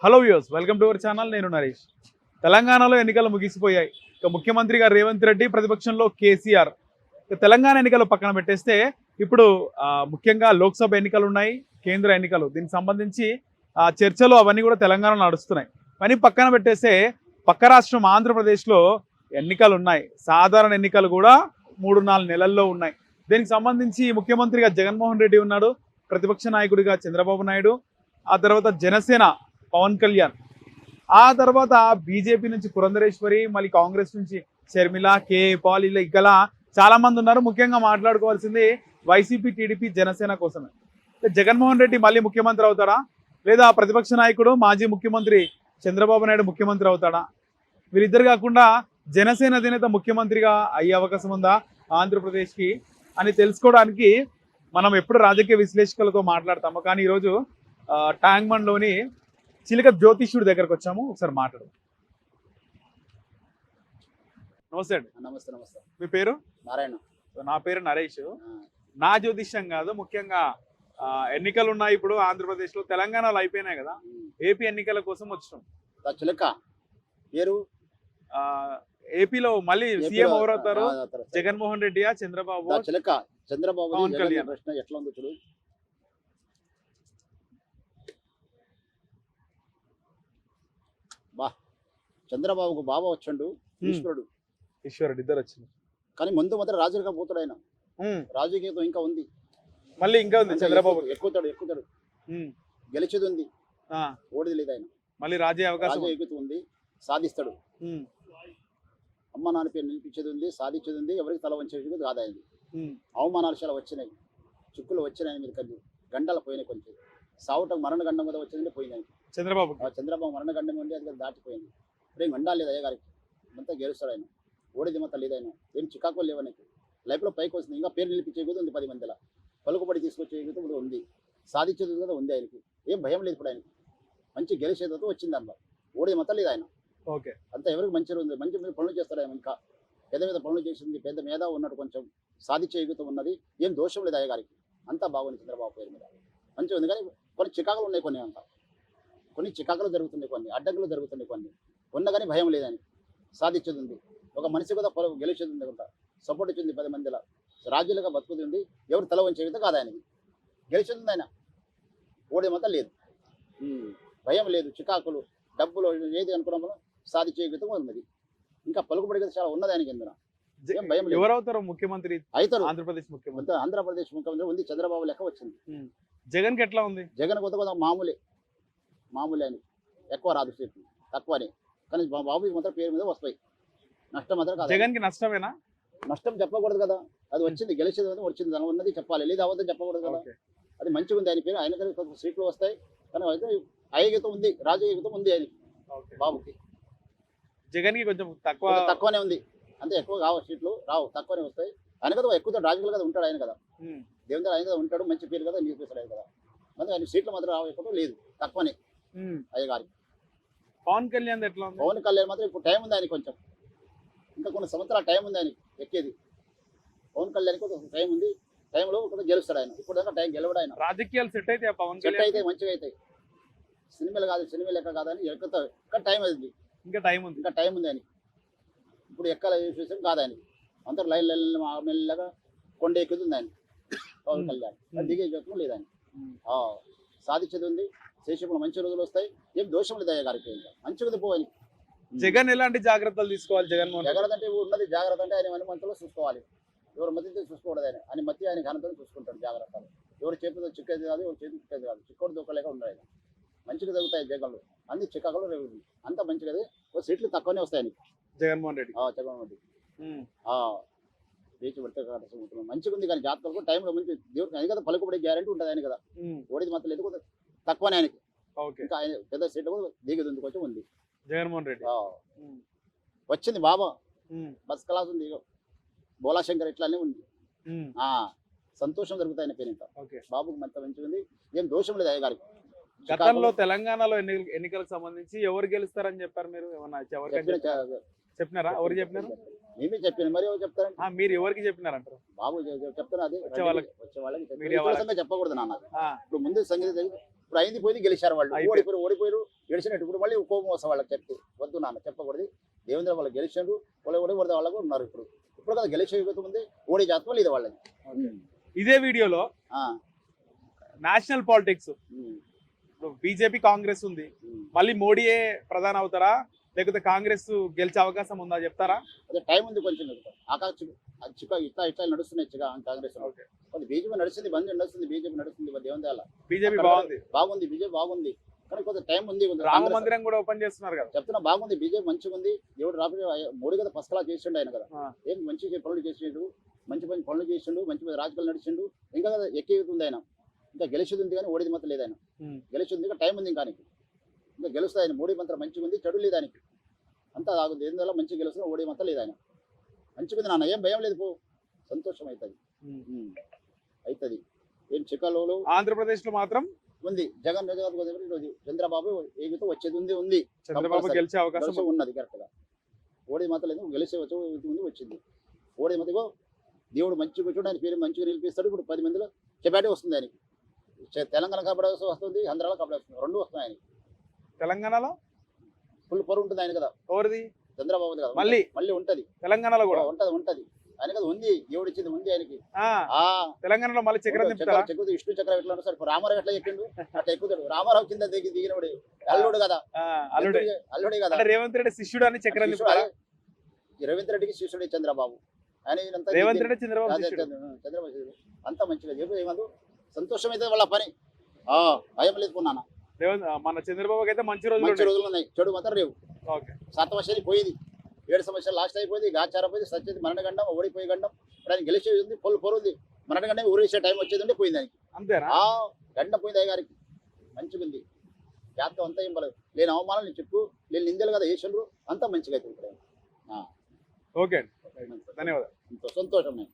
Hello viewers, welcome to our channel. నేను నరేష్. తెలంగాణలో ఎన్నికలు ముగిసిపోయాయి. ఇక ముఖ్యమంత్రిగా రేవంత్ రెడ్డి, ప్రతిపక్షంలో కేసీఆర్. తెలంగాణ ఎన్నికలు పక్కన పెట్టేస్తే ఇప్పుడు ముఖ్యంగా లోక్సభ ఎన్నికలు ఉన్నాయి, కేంద్ర ఎన్నికలు. దీనికి సంబంధించి చర్చలు అవన్నీ కూడా తెలంగాణలో నడుస్తున్నాయి. కానీ పక్కన పెట్టేస్తే పక్క రాష్ట్రం ఆంధ్రప్రదేశ్లో ఎన్నికలు ఉన్నాయి. సాధారణ ఎన్నికలు కూడా 3-4 నెలల్లో ఉన్నాయి. దీనికి సంబంధించి ముఖ్యమంత్రిగా జగన్మోహన్ రెడ్డి ఉన్నాడు, ప్రతిపక్ష నాయకుడిగా చంద్రబాబు నాయుడు, ఆ తర్వాత జనసేన పవన్ కళ్యాణ్, ఆ తర్వాత బీజేపీ నుంచి పురంధరేశ్వరి, మళ్ళీ కాంగ్రెస్ నుంచి షర్మిల, కే పాల్, ఇలా చాలా మంది ఉన్నారు. ముఖ్యంగా మాట్లాడుకోవాల్సింది వైసీపీ, టీడీపీ, జనసేన కోసమే. జగన్మోహన్ రెడ్డి మళ్ళీ ముఖ్యమంత్రి అవుతాడా, లేదా ప్రతిపక్ష నాయకుడు మాజీ ముఖ్యమంత్రి చంద్రబాబు నాయుడు ముఖ్యమంత్రి అవుతాడా? వీరిద్దరు కాకుండా జనసేన అధినేత ముఖ్యమంత్రిగా అయ్యే అవకాశం ఉందా ఆంధ్రప్రదేశ్కి అని తెలుసుకోవడానికి మనం ఎప్పుడు రాజకీయ విశ్లేషకులతో మాట్లాడతాము. కానీ ఈరోజు ట్యాంక్మండ్లోని చిలక జ్యోతిష్యుడి దగ్గరకు వచ్చాము. ఒకసారి మాట్లాడు. నమస్తే అండి. నమస్తే. నమస్తే. మీ పేరు? నారాయణ. నా పేరు నరేష్. నా జ్యోతిష్యం కాదు, ముఖ్యంగా ఎన్నికలు ఉన్నాయి ఇప్పుడు ఆంధ్రప్రదేశ్లో. తెలంగాణలో అయిపోయినాయి కదా, ఏపీ ఎన్నికల కోసం వచ్చినాం. చిలక పేరు ఏపీలో మళ్ళీ సీఎం ఎవరు అవుతారు? జగన్మోహన్ రెడ్డియా, చంద్రబాబు? చిలక చంద్రబాబు. పవన్ కళ్యాణ్. ప్రశ్న ఎట్లా ఉందో చూడు. బా, చంద్రబాబుకు బాబా వచ్చండు, ఈశ్వరుడు ఇద్దరు వచ్చింది. కానీ ముందు మొదట రాజకీయ పోతాడు ఆయన. రాజకీయం ఇంకా ఉంది, మళ్ళీ ఇంకా ఉంది. చంద్రబాబు ఎక్కుతాడు. గెలిచేది ఉంది, ఓడిది లేదు. ఆయన మళ్ళీ రాజకీయ అవకాశం ఉంది, సాధిస్తాడు. అమ్మ నాన్న పేరు నిలిపించేది ఉంది, సాధించేది ఉంది. ఎవరికి తల వంచేది కాదు ఆయన. అవమానాలు చాలా వచ్చినాయి, చిక్కులు వచ్చినాయి మీద, కళ్ళు గంటలు పోయినాయి. కొంచెం సావుటకు మరణగండం మీద వచ్చిందంటే పోయినాయి. చంద్రబాబు మరణగండం ఉంది, అది దాటిపోయింది. ఇప్పుడు గండాలు లేదు అయ్యగారికి. అంతా గెలుస్తాడు ఆయన. ఓడిది మొత్తం లేదు ఆయన. ఏం చికాకులు లేవు ఆయనకి. లైఫ్లో పైకి వస్తుంది. ఇంకా పేరు నిలిపించే కూడా ఉంది, 10 మందిలో పలుకుబడి తీసుకొచ్చే కూడా ఉంది, సాధించేది కూడా ఉంది ఆయనకి. ఏం భయం లేదు ఇప్పుడు ఆయనకి. మంచి గెలిచేదో వచ్చింది దాంట్లో. ఓడిది మొత్తం లేదు ఆయన. ఓకే, అంతా ఎవరికి మంచిగా ఉంది, మంచి పనులు చేస్తాడు ఆయన. ఇంకా పెద్ద పనులు చేసింది, పెద్ద మేధ ఉన్నట్టు, కొంచెం సాధించే యుగతం ఉన్నది. ఏం దోషం లేదు అయ్యగారికి. అంతా బాగుంది చంద్రబాబు పేరు మీద, మంచిగా ఉంది. కానీ కొన్ని చికాకులు ఉన్నాయి, కొన్ని చికాకులు జరుగుతున్నాయి, కొన్ని అడ్డంకులు జరుగుతున్నాయి. కొన్ని ఉన్న కానీ భయం లేదని సాధించేది ఉంది. ఒక మనిషి కూడా గెలిచేది ఉంది, కొంత సపోర్ట్ ఇచ్చింది 10 మందిలో. రాజ్యాలుగా బతుకుతుంది ఉంది. ఎవరు తల వంచే విధంగా కాదు ఆయనకి. గెలిచేది ఉంది ఆయన. ఓడే మొత్తం లేదు, భయం లేదు, చికాకులు, డబ్బులు ఏది అనుకున్నామో సాధించే విధంగా ఉన్నది. ఇంకా పలుకుబడి చాలా ఉన్నది ఆయనకి. ఎందున ఏం భయం లేదు. ఎవరవుతారు ముఖ్యమంత్రి అవుతారు? ఆంధ్రప్రదేశ్ ముఖ్యమంత్రి ఉంది. చంద్రబాబు లెక్క వచ్చింది. జగన్ కి ఎట్లా ఉంది? జగన్ కొత్త మామూలే అని, ఎక్కువ రాదు, సీట్లు తక్కువనే. కానీ బాబు మొత్తం పేరు మీద వస్తాయి. నష్టం మాత్రం కాదు. జగన్ కి నష్టమేనా? నష్టం చెప్పకూడదు కదా, అది వచ్చింది, గెలిచేది వచ్చింది, దాని ఉన్నది చెప్పాలి, లేదా అవద్దని చెప్పకూడదు కదా. అది మంచిగా ఉంది ఆయన పేరు. ఆయన సీట్లు వస్తాయి, కానీ అయితే అయోగ్యత ఉంది, రాజకీయత ఉంది ఆయనకి. బాబుకి జగన్ కి కొంచెం తక్కువనే ఉంది. అంతే, ఎక్కువ కావు సీట్లు రావు, తక్కువనే వస్తాయి. ఆయన కదా ఎక్కువ రాజకీయాలు కదా ఉంటాడు ఆయన కదా, దేవుని ఆయన కదా ఉంటాడు, మంచి పేరు కదా నిలిపిస్తాడు ఆయన కదా. అందుకే ఆయన సీట్లు మాత్రం రావు, ఎక్కువ లేదు, తక్కువనే అయ్యగారికి. పవన్ కళ్యాణ్ ఎట్లా ఉంది? పవన్ కళ్యాణ్ మాత్రం ఇప్పుడు టైం ఉంది ఆయన, కొంచెం ఇంకా కొన్ని సంవత్సరాల టైం ఉంది ఆయన ఎక్కేది. పవన్ కళ్యాణ్ కొంచెం టైం ఉంది, టైంలో కొంచెం గెలుస్తాడు ఆయన. ఇప్పుడు దాకా టైం గెలవడు ఆయన. రాజకీయాలు సెట్ అయితే పవన్ సెట్ అయితే మంచిగా అవుతాయి. సినిమాలు కాదు, సినిమా లెక్క కాదని ఎక్కుతాయి. ఇంకా టైం అది, ఇంకా టైం ఉంది ఆయన. ఇప్పుడు ఎక్కాల విషయం కాదు ఆయన. అంతా లైన్ మెల్లగా కొండ ఎక్కుతుంది ఆయన పవన్ కళ్యాణ్. దిగే యోగం లేదు ఆయన. సాధించేది ఉంది, చేసేప్పుడు మంచి రోజులు వస్తాయి. ఏం దోషం లేదు అయ్యా గారికి. మంచిగా ఉంది పోయి. జగన్ ఎలాంటి జాగ్రత్తలు తీసుకోవాలి? జాగ్రత్త అంటే ఉన్నది, జాగ్రత్త అంటే ఆయన మనమంతలో చూసుకోవాలి. ఎవరు మధ్య చూసుకోకూడదు ఆయన. ఆయన మధ్య ఆయన ఘనతను చూసుకుంటాడు. జాగ్రత్తలు ఎవరు చేతితో చిక్కేది కాదు, ఎవరు చేతికి చిక్కేది కాదు. చిక్కోడు దొక్కలేక ఉండదు ఆయన. మంచిగా జరుగుతాయి జగన్లు, అన్ని చిక్కలు అంతా మంచిగా. సీట్లు తక్కువనే వస్తాయి జగన్మోహన్ రెడ్డి. బీచ్ పెడితే మంచిగా ఉంది. కానీ జాతరకు టైంలో మంచి దేవుడికి అది కదా పలుకుబడి గ్యారెంటీ ఉంటుంది ఆయన కదా. ఓడిది మాత్రం లేదు, తక్కువనే ఆయనకి. ఇంకా ఆయన పెద్ద సీట్లు కూడా దిగదు ఉంది, కొంచెం ఉంది జగన్మోహన్ రెడ్డి. వచ్చింది బాబా, బస్ క్లాస్ ఉంది, బోలాశంకర్ ఇట్లానే ఉంది. సంతోషం జరుగుతాయి ఆయన పేరు. ఇంకా బాబుకి మంచి మంచిగా ఉంది, ఏం దోషం లేదు అయ్య గారికి. గతంలో తెలంగాణలో ఎన్నికలకు సంబంధించి ఎవరు గెలుస్తారని చెప్పారు మీరు? ఏమన్నా చెప్పినారా? ఎవరు చెప్పినారు? మేమే చెప్పాను, మరి ఎవరు చెప్తారు? మీరు ఎవరికి చెప్పినారంటారు? బాబు చెప్తాను, అది వచ్చే వాళ్ళకి చెప్పకూడదు నాన్న. ఇప్పుడు ముందు సంగీత ఇప్పుడు అయింది పోయింది గెలిచారు వాళ్ళు, అయిపోయింది. ఓడిపోయారు గెలిచినట్టు. ఇప్పుడు మళ్ళీ కోపం వస్తా వాళ్ళకి చెప్తే వద్దు నాన్న చెప్పకూడదు, దేవేంద్ర వాళ్ళు గెలిచారు, ఓడి వాళ్ళకు ఉన్నారు. ఇప్పుడు కదా గెలిచే యుగతం ఉంది, ఓడి జాతం లేదు వాళ్ళని. ఇదే వీడియోలో ఆ, నేషనల్ పాలిటిక్స్ ఉమ్, బీజేపీ కాంగ్రెస్ ఉంది, ఉమ్. మళ్ళీ మోడీయే ప్రధాని అవుతారా లేకపోతే కాంగ్రెస్ గెలిచే అవకాశం ఉందా చెప్తారా? అదే టైం ఉంది కొంచెం. ఆకాశ చిక్క ఇట్లా ఇట్లా నడుస్తున్నాయి చిక్క కాంగ్రెస్. ఓకే. బీజేపీ నడుస్తుంది, బంద్ నడుస్తుంది, బీజేపీ నడుస్తుంది, దేవేంద్ర బీజేపీ బాగుంది, బాగుంది, బీజేపీ బాగుంది, కానీ కొంత టైం ఉంది. రామ కాంగ్రెస్ మందిరం కూడా ఓపెన్ చేస్తున్నారు కదా. చెప్తున్నా బాగుంది, బీజేపీ మంచిగా ఉంది. దేవుడు రాబోయే మోడీ కదా ఫస్ట్ క్లాస్ చేసిండు ఆయన కదా, ఆ. ఏం మంచి పనులు చేసిండు, మంచి పనులు చేసిండు, మంచి రాజకీయాలు నడిచిండు. ఇంకా కదా ఎక్కింది ఆయన, ఇంకా గెలిచేది ఉంది కానీ ఓడిది మాత్రం లేదు ఆయన. గెలిచింది ఇంకా టైం ఉంది, ఇంకా గెలుస్తుంది ఆయన. మోడీ మంత్రం మంచిగా ఉంది, చెడు లేదు ఆయనకి, అంతా ఆగుంది. ఎందువల్ల మంచిగా గెలుస్తుంది, ఓడి మాత్రం లేదు ఆయన. మంచిగా ఉంది నాన్న, ఏం భయం లేదు, పో సంతోషం అవుతుంది అవుతుంది. ఏం చికాలో ఆంధ్రప్రదేశ్ లో మాత్రం ఉంది జగన్ చంద్రబాబు ఏగితో వచ్చేది ఉంది చంద్రబాబు కంపల్సరీ. గెలిచే అవకాశం గెలిచే ఉన్నది కరెక్ట్ గా. ఓడి మాత్రం లేదు, గెలిచే ఉంది వచ్చింది. ఓడి మాత్రం దేవుడు మంచిగా కూర్చోండి, ఆయన పేరు మంచిగా నిలిపిస్తాడు. ఇప్పుడు 10 మందిలో కెపాసిటీ వస్తుంది ఆయనకి. తెలంగాణ కాబట్టి వస్తుంది, ఆంధ్రాలో కాబట్టి వస్తుంది, రెండు వస్తాయి ఆయనకి. తెలంగాణలో ఫుల్ పొరు ఉంటుంది ఆయన కదా, ఎవరిది? చంద్రబాబు కదా. మళ్ళీ మళ్ళీ ఉంటది తెలంగాణలో కూడా ఉంటది ఆయన కదా, ఉంది దేవుడు ఇచ్చింది ఉంది ఆయనకి. తెలంగాణలో మళ్ళీ చక్రం తిప్పుతారా? చెక్కుతూ విష్ణు చక్రం ఎట్లా సార్, రామారావు ఎట్లా ఎక్కిండు అట్లా ఎక్కుతాడు. రామారావు కింద దిగినవాడు అల్లుడు కదా, అల్లుడే కదా. అంటే రేవంత్ రెడ్డి శిష్యుడు అని చక్రం తిప్పుతారా? రేవంత్ రెడ్డికి శిష్యుడు చంద్రబాబు. ఆయన ఈయనంతా రేవంత్ రెడ్డి చంద్రబాబు అదే శిష్యుడు. చంద్రబాబు శిష్యుడు. అంతా మంచిగా చెప్పి ఏమందు సంతోషం అయితే వాళ్ళ పని. భయం లేదు కొన్నాను. రేవంత్ మన చంద్రబాబుకి అయితే మంచి రోజులు మంచి ఉన్నాయి. రోజులు ఉన్నాయి, చెడు మాత్రం రేవు. ఓకే. 7 వర్షాలు పోయింది, 7 సంవత్సరాలు లాస్ట్ అయిపోయింది. గాచార పోయింది, సచ్చేది మరణగండం, ఓడిపోయి గండం. ఇప్పుడు ఆయన గెలిచేది ఉంది, పొరు ఉంది. మరణగండం ఊరేసే టైం వచ్చేది ఉంటే పోయింది ఆయనకి. అంతేనా? గండం పోయింది అయ్య గారికి. మంచిగా ఉంది, జాతకం అంతా ఏం పడలేదు. లేని అవమానాలు నేను చెప్పు, లేని నిందలు కదా వేసిండ్రు, అంతా మంచిగా అవుతుంది. ఓకే అండి, ధన్యవాదాలు. సంతోషం నేను.